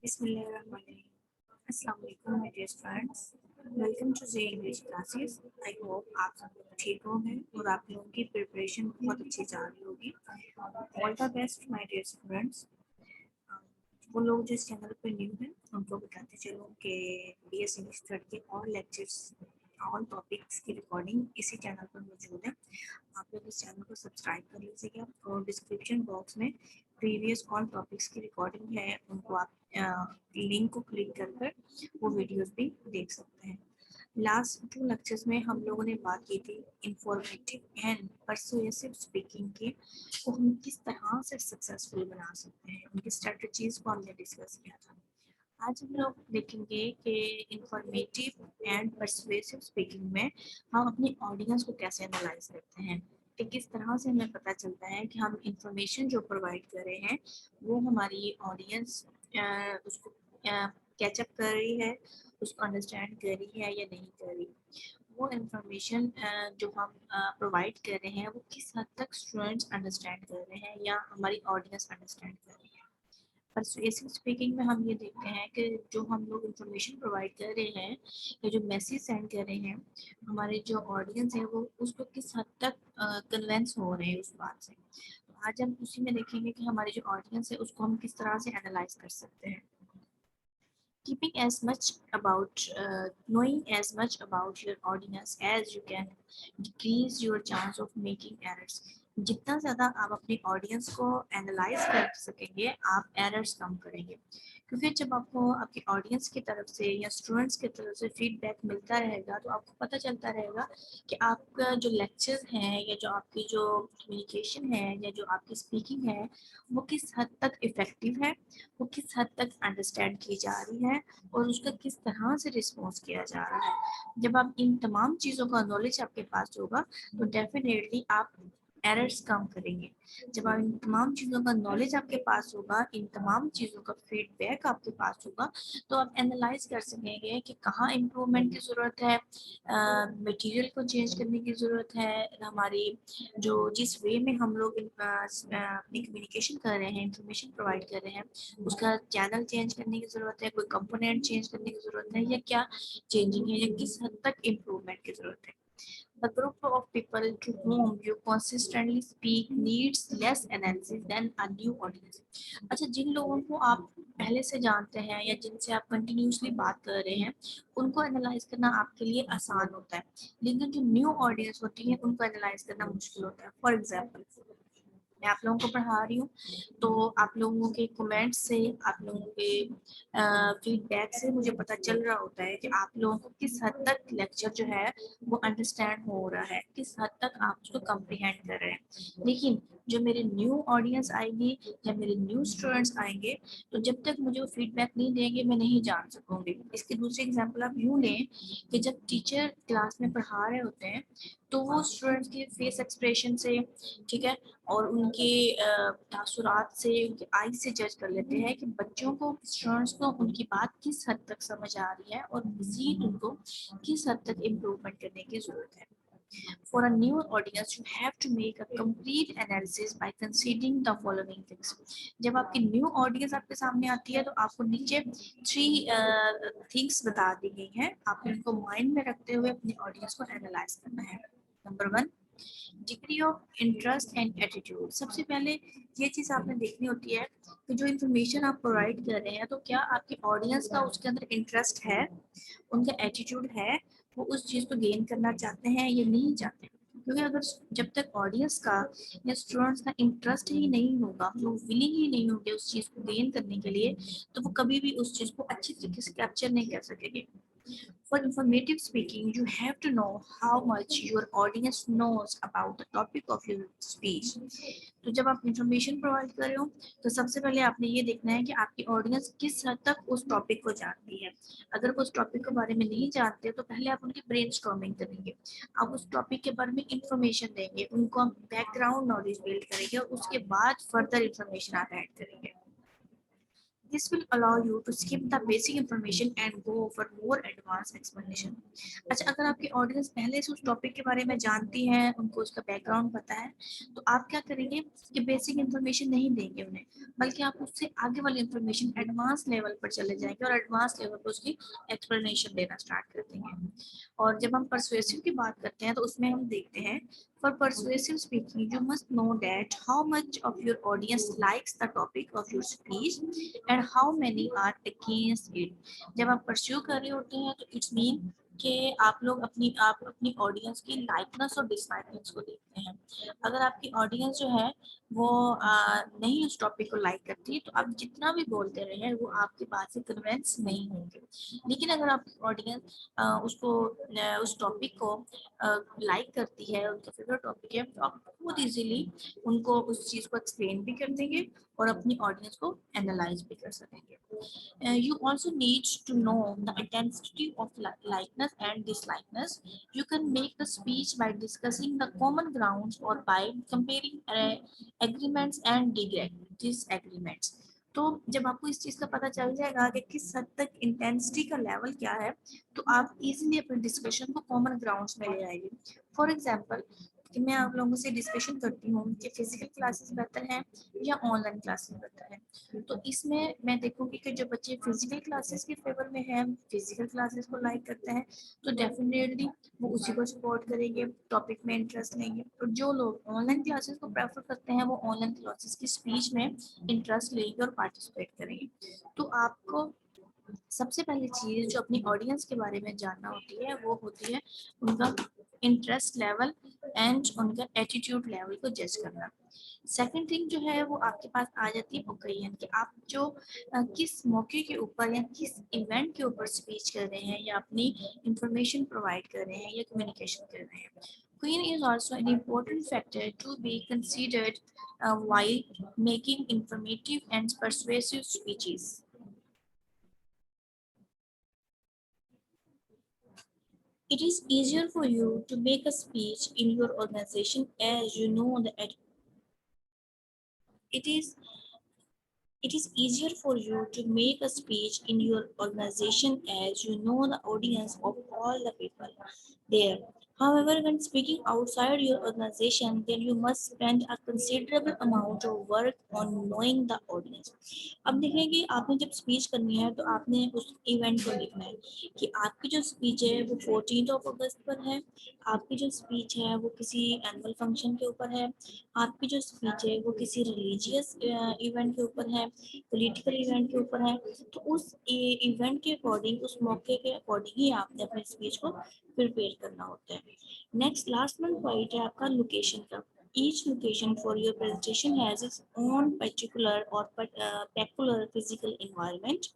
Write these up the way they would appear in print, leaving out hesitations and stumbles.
Bismillahirrahmanirrahim. Assalamu alaikum my dear friends. Welcome to J English classes. I hope आप सब लोग ठीक होंगे और आप लोगों की प्रिपरेशन बहुत अच्छी जा रही होगी। All the best my dear students. वो लोग जो इस चैनल पर न्यू हैं उनको बताते चलो कि BS इंग्लिश थर्ड के और लेक्चर्स ऑल टॉपिक्स की रिकॉर्डिंग इसी चैनल पर मौजूद है। आप लोग इस चैनल को सब्सक्राइब कर लीजिएगा और डिस्क्रिप्शन बॉक्स में प्रीवियस ऑल टॉपिक्स की रिकॉर्डिंग है, उनको आप लिंक को क्लिक कर वो वीडियोस भी देख सकते हैं। लास्ट 2 लेक्चर्स में हम लोगों ने बात की थी इंफॉर्मेटिव एंड परसुएसिव स्पीकिंग की, को हम किस तरह से सक्सेसफुल बना सकते हैं, उनकी स्ट्रेटजीज को हमने डिस्कस किया था। आज हम लोग देखेंगे कि इंफॉर्मेटिव एंड परसुएसिव स्पीकिंग में हम अपनी ऑडियंस को कैसे एनालाइज करते हैं, कि किस तरह से हमें पता चलता है कि हम इंफॉर्मेशन जो प्रोवाइड कर रहे हैं वो हमारी ऑडियंस उसको कैचअप कर रही है, उसको अंडरस्टैंड कर रही है या नहीं कर रही। वो इंफॉर्मेशन जो हम प्रोवाइड कर रहे हैं वो किस हद तक स्टूडेंट्स अंडरस्टैंड कर रहे हैं या हमारी ऑडियंस अंडरस्टैंड कर रही है। परsuasive स्पीकिंग में हम ये देखते हैं कि जो हम लोग इंफॉर्मेशन प्रोवाइड कर रहे हैं या जो मैसेज सेंड कर रहे हैं, हमारे जो ऑडियंस है वो उसको किस हद तक कन्वेंस हो रहे हैं उस बात से। तो आज हम उसी में देखेंगे कि हमारी जो ऑडियंस है उसको हम किस तरह से एनालाइज कर सकते हैं। Keeping as much about knowing as much about your audience as you can decrease your chance of making errors. जितना ज़्यादा आप अपनी ऑडियंस को एनालाइज कर सकेंगे आप एरर्स कम करेंगे, क्योंकि जब आपको आपकी ऑडियंस की तरफ से या स्टूडेंट्स की तरफ से फीडबैक मिलता रहेगा तो आपको पता चलता रहेगा कि आपका जो लेक्चर्स हैं या जो आपकी जो कम्युनिकेशन है या जो आपकी स्पीकिंग है वो किस हद तक इफ़ेक्टिव है, वो किस हद तक अंडरस्टैंड की जा रही है और उसका किस तरह से रिस्पॉन्स किया जा रहा है। जब आप इन तमाम चीज़ों का नॉलेज आपके पास होगा तो डेफिनेटली आप एरर्स कम करेंगे। जब आप इन तमाम चीज़ों का नॉलेज आपके पास होगा, इन तमाम चीज़ों का फीडबैक आपके पास होगा, तो आप एनालाइज कर सकेंगे कि कहाँ इम्प्रूवमेंट की ज़रूरत है, मटेरियल को चेंज करने की ज़रूरत है, हमारी जो जिस वे में हम लोग अपनी कम्युनिकेशन कर रहे हैं, इंफॉर्मेशन प्रोवाइड कर रहे हैं, उसका चैनल चेंज करने की ज़रूरत है, कोई कंपोनेंट चेंज करने की ज़रूरत है या क्या चेंजिंग है या किस हद तक इम्प्रूवमेंट की ज़रूरत है। The group of people to whom you consistently speak needs less analysis than a new audience. अच्छा, जिन लोगों को आप पहले से जानते हैं या जिनसे आप कंटिन्यूसली बात कर रहे हैं उनको एनालाइज करना आपके लिए आसान होता है, लेकिन जो न्यू ऑडियंस होती है उनको एनालाइज करना मुश्किल होता है। फॉर एग्जाम्पल, मैं आप लोगों को पढ़ा रही हूँ तो आप लोगों के कमेंट्स से, आप लोगों के फीडबैक से मुझे पता चल रहा होता है कि आप लोगों को किस हद तक लेक्चर जो है वो अंडरस्टैंड हो रहा है, किस हद तक आप उसको कम्प्रीहेंड कर रहे हैं। लेकिन जो मेरे न्यू ऑडियंस आएगी या मेरे न्यू स्टूडेंट्स आएंगे तो जब तक मुझे वो फीडबैक नहीं देंगे मैं नहीं जान सकूंगी। इसकी दूसरी एग्जाम्पल आप यूँ लें कि जब टीचर क्लास में पढ़ा रहे होते हैं तो वो स्टूडेंट्स के फेस एक्सप्रेशन से, ठीक है, और उनके तासुरात से, उनके आई से जज कर लेते हैं कि बच्चों को, स्टूडेंट्स को उनकी बात किस हद तक समझ आ रही है और मजीद उनको किस हद तक इम्प्रूवमेंट करने की ज़रूरत है। For a new audience, you have to make a complete analysis by considering the following things. जब आपकी न्यू ऑडियंस आपके सामने आती है तो आपको नीचे 3 थिंग्स बता दी गई हैं, आपको इनको माइंड में रखते हुए अपनी ऑडियंस को एनालाइज करना है। Number 1, degree of interest and attitude. सबसे पहले ये चीज़ आपने देखनी होती है कि जो इन्फॉर्मेशन आप प्रोवाइड कर रहे हैं तो क्या आपकी ऑडियंस का उसके अंदर इंटरेस्ट है, उनका एटीट्यूड है, वो उस चीज़ को गेन करना चाहते हैं या नहीं चाहते। क्योंकि अगर जब तक ऑडियंस का या स्टूडेंट्स का इंटरेस्ट ही नहीं होगा, वो विलिंग ही नहीं होंगे उस चीज़ को गेन करने के लिए, तो वो कभी भी उस चीज़ को अच्छी तरीके से कैप्चर नहीं कर सकेंगे। For informative speaking, you have to know how much your audience knows about the topic of your speech. तो जब आप इंफॉर्मेशन प्रोवाइड कर रहे हो तो सबसे पहले आपने ये देखना है कि आपकी ऑडियंस किस हद तक उस टॉपिक को जानती है। अगर वो उस टॉपिक के बारे में नहीं जानते तो पहले आप उनकी ब्रेनस्टॉर्मिंग करेंगे, आप उस टॉपिक के बारे में इंफॉर्मेशन देंगे, उनको आप बैकग्राउंड नॉलेज बिल्ड करेंगे और उसके बाद फर्दर इंफॉर्मेशन आप ऐड करेंगे। This will allow you to skip the basic information and go for more advanced explanation. अच्छा, अगर आपकी ऑडियंस पहले से उस टॉपिक के बारे में जानती है, उनको उसका बैकग्राउंड पता है, तो आप क्या करेंगे कि बेसिक इंफॉर्मेशन नहीं देंगे उन्हें, बल्कि आप उससे आगे वाली इंफॉर्मेशन एडवांस लेवल पर चले जाएंगे और एडवांस लेवल पर उसकी एक्सप्लेनेशन देना स्टार्ट कर देंगे। और जब हम परसुएसिव की बात करते हैं तो उसमें हम देखते हैं, for persuasive speaking you must know that how much of your audience likes the topic of your speech and how many are against it। जब आप परस्यू कर रहे होते हैं तो इट्स मीन कि आप अपनी ऑडियंस की लाइकनेस और डिसलाइकनेस को देखते हैं। अगर आपकी ऑडियंस जो है वो नहीं उस टॉपिक को लाइक करती, तो आप जितना भी बोलते रहे वो आपकी बात से कन्विंस नहीं होंगे। लेकिन अगर आपकी ऑडियंस उस टॉपिक को लाइक करती है, उनका फेवरेट टॉपिक है, तो आप बहुत इजीली उनको उस चीज़ को एक्सप्लेन भी कर देंगे और अपनी ऑडियंस को एनालाइज भी कर सकेंगे। You also need to know the intensity of likeness and dislikeness. You can make the speech by discussing the common grounds or by comparing agreements and disagreements. तो जब आपको इस चीज़ का पता चल जाएगा कि किस हद तक इंटेंसिटी का लेवल क्या है, तो आप इजीली अपने डिस्कशन को कॉमन ग्राउंड्स में ले आएंगे। फॉर एग्जांपल कि मैं आप लोगों से डिस्कशन करती हूँ कि फिजिकल क्लासेस बेहतर हैं या ऑनलाइन क्लासेस बेहतर हैं, तो इसमें मैं देखूंगी कि जो बच्चे फिजिकल क्लासेस के फेवर में हैं, फिजिकल क्लासेस को लाइक करते हैं, तो डेफिनेटली वो उसी को सपोर्ट करेंगे, टॉपिक में इंटरेस्ट लेंगे। और जो लोग ऑनलाइन क्लासेस को प्रेफर करते हैं वो ऑनलाइन क्लासेस की स्पीच में इंटरेस्ट लेंगे और पार्टिसिपेट करेंगे। तो आपको सबसे पहली चीज जो अपनी ऑडियंस के बारे में जानना होती है वो होती है उनका इंटरेस्ट लेवल एंड उनका एटीट्यूड लेवल को जज करना। सेकंड थिंग जो है वो आपके पास आ जाती है ओकेजन, कि आप जो किस मौके के ऊपर या किस इवेंट के ऊपर स्पीच कर रहे हैं या अपनी इंफॉर्मेशन प्रोवाइड कर रहे हैं या कम्युनिकेशन कर रहे हैं। Queen is also an important factor to be considered while making informative and persuasive speeches. It is easier for you to make a speech in your organization as you know it is it is easier for you to make a speech in your organization as you know the audience of all the people there. However, when speaking outside your organization, then you must spend a considerable amount of work on knowing the audience. अब देखिए कि आपने जब speech करनी है तो आपने उस इवेंट को देखना है कि आपकी जो स्पीच है वो 14 अगस्त पर है, आपकी जो स्पीच है वो किसी एनुअल फंक्शन के ऊपर है, आपकी जो स्पीच है वो किसी रिलीजियस इवेंट के ऊपर है, पॉलिटिकल इवेंट के ऊपर है। तो उस इवेंट के अकॉर्डिंग, उस मौके के अकॉर्डिंग ही आपने अपनी स्पीच को प्रिपेयर करना होता है। नेक्स्ट लास्ट वन पॉइंट है आपका लोकेशन का। Each location for your presentation has its own particular or peculiar physical environment.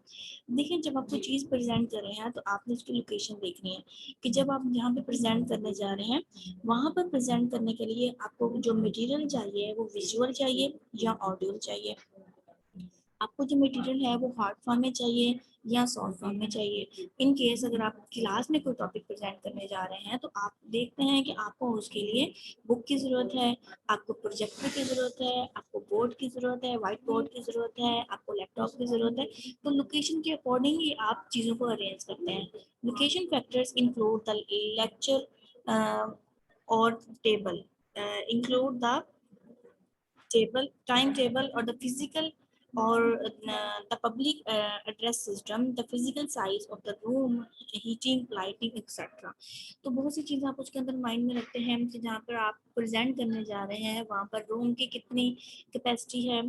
देखिए जब आप कोई चीज़ प्रेजेंट कर रहे हैं तो आपने उसकी लोकेशन देखनी है कि जब आप जहाँ पे प्रेजेंट करने जा रहे हैं वहाँ पर प्रेजेंट करने के लिए आपको जो मटेरियल चाहिए वो विजुअल चाहिए या ऑडियो चाहिए। आपको जो मटेरियल है वो हार्ड फॉर्म में चाहिए या सॉफ्ट फॉर्म में चाहिए। इन केस अगर आप क्लास में कोई टॉपिक प्रेजेंट करने जा रहे हैं तो आप देखते हैं कि आपको उसके लिए बुक की ज़रूरत है, आपको प्रोजेक्टर की ज़रूरत है, आपको बोर्ड की ज़रूरत है, वाइट बोर्ड की ज़रूरत है, आपको लैपटॉप की ज़रूरत है। तो लोकेशन के अकॉर्डिंग ही आप चीज़ों को अरेंज करते हैं। Location factors include the lecture और table, include the table, timetable, or the physical or the public address system, the physical size of the room, heating, lighting, etc. तो बहुत सी चीज़ें आप उसके अंदर माइंड में रखते हैं कि जहाँ पर आप प्रेजेंट करने जा रहे हैं वहाँ पर रूम की कितनी कैपेसिटी है,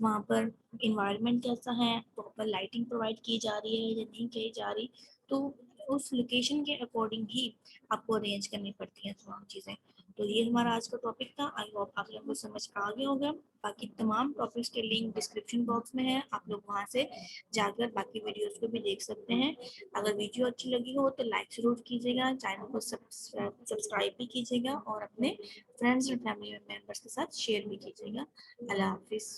वहाँ पर इन्वायरमेंट कैसा है, वहाँ पर लाइटिंग प्रोवाइड की जा रही है या नहीं की जा रही। तो उस लोकेशन के अकॉर्डिंग ही आपको अरेंज करनी पड़ती हैं तमाम चीज़ें। तो ये हमारा आज का टॉपिक था। आई होप आप लोगों को समझ आ गया होगा। बाकी तमाम टॉपिक्स के लिंक डिस्क्रिप्शन बॉक्स में है, आप लोग वहां से जाकर बाकी वीडियोस को भी देख सकते हैं। अगर वीडियो अच्छी लगी हो तो लाइक जरूर कीजिएगा, चैनल को सब्सक्राइब भी कीजिएगा और अपने फ्रेंड्स और फैमिली मेम्बर्स के साथ शेयर भी कीजिएगा। अल्लाह हाफिज़।